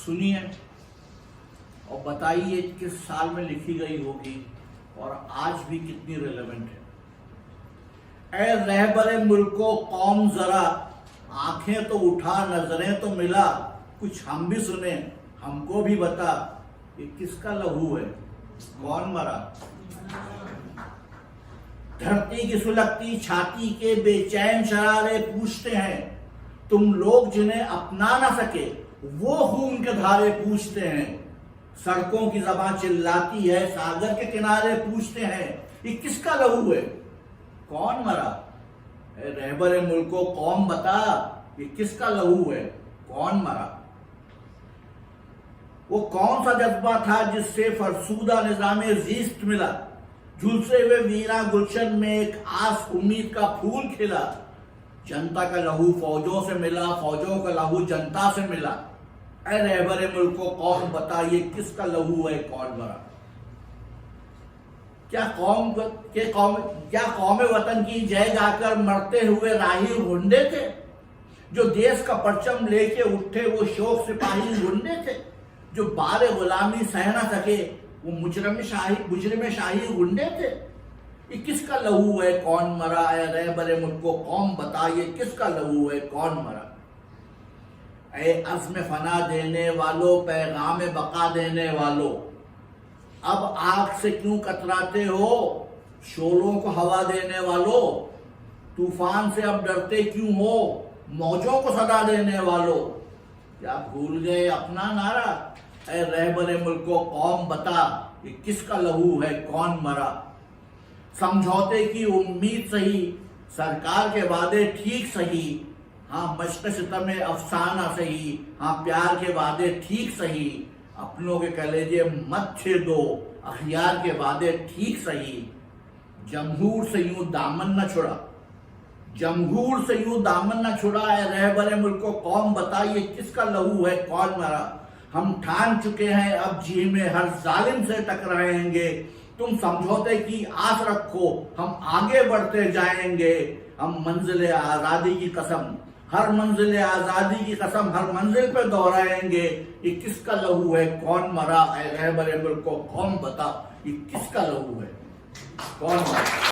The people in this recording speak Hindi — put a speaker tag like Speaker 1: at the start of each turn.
Speaker 1: सुनिए और बताइए किस साल में लिखी गई होगी और आज भी कितनी रेलेवेंट है। ए रहबरे मुल्को कौम जरा, आंखें तो उठा नजरें तो मिला, कुछ हम भी सुने हमको भी बता, ये किसका लहू है, कौन मरा। धरती की सुलगती छाती के बेचैन शरारे पूछते हैं, तुम लोग जिन्हें अपना ना सके वो खून के धारे पूछते हैं। सड़कों की ज़बां चिल्लाती है, सागर के किनारे पूछते हैं, ये किसका लहू है, कौन मरा। रहबरे मुल्को कौम बता, ये किसका लहू है, कौन मरा। वो कौन सा जज्बा था जिससे फरसूदा निजामे ज़ीस्त मिला, झुलसे हुए वीरा गुलशन में एक आस उम्मीद का फूल खिला। जनता का लहू फौजों से मिला, फौजों का लहू जनता से मिला। ऐ रहबरे मुल्को कौम बता, ये किसका लहू है, कौन मरा। क्या कौम वतन की जय गाकर मरते हुए राही गुंडे थे, जो देश का परचम लेके उठे वो शौक सिपाही गुंडे थे, जो बारे गुलामी सह ना सके वो मुजरिम शाही गुंडे थे। ये किसका लहू है, कौन मरा। ऐ रहबरे मुल्को कौम बता, ये किसका लहू है, कौन मरा। ऐ अज़्म फना देने वालों, पैगाम बका देने वालों, अब आग से क्यों कतराते हो, शोलों को हवा देने वालों। तूफान से अब डरते क्यों हो, मौजों को सदा देने वालों। क्या भूल गए अपना नारा। ऐ रहबरे मुल्को कौम बता, ये किसका लहू है, कौन मरा। समझौते की उम्मीद सही, सरकार के वादे ठीक सही, हाँ मश्क सितम अफसाना सही, हाँ प्यार के वादे ठीक सही। अपनों के कलेजे मत छेदो, अखियार के वादे ठीक सही। जमहूर से यूं दामन न छुड़ा, जमहूर से यूं दामन न छुड़ा। ऐ रहबरे मुल्को कौम बता, ये किसका लहू है, कौन मरा। हम ठान चुके हैं अब जी में हर जालिम से टकराएंगे, तुम समझौते की आस रखो हम आगे बढ़ते जाएंगे। हम मंजिल आजादी की कसम, हर मंजिल आजादी की कसम हर मंजिल पे दोहराएंगे। ये किसका लहू है, कौन मरा। ऐ रहबरे मुल्को कौम बता, ये किसका लहू है, कौन मरा।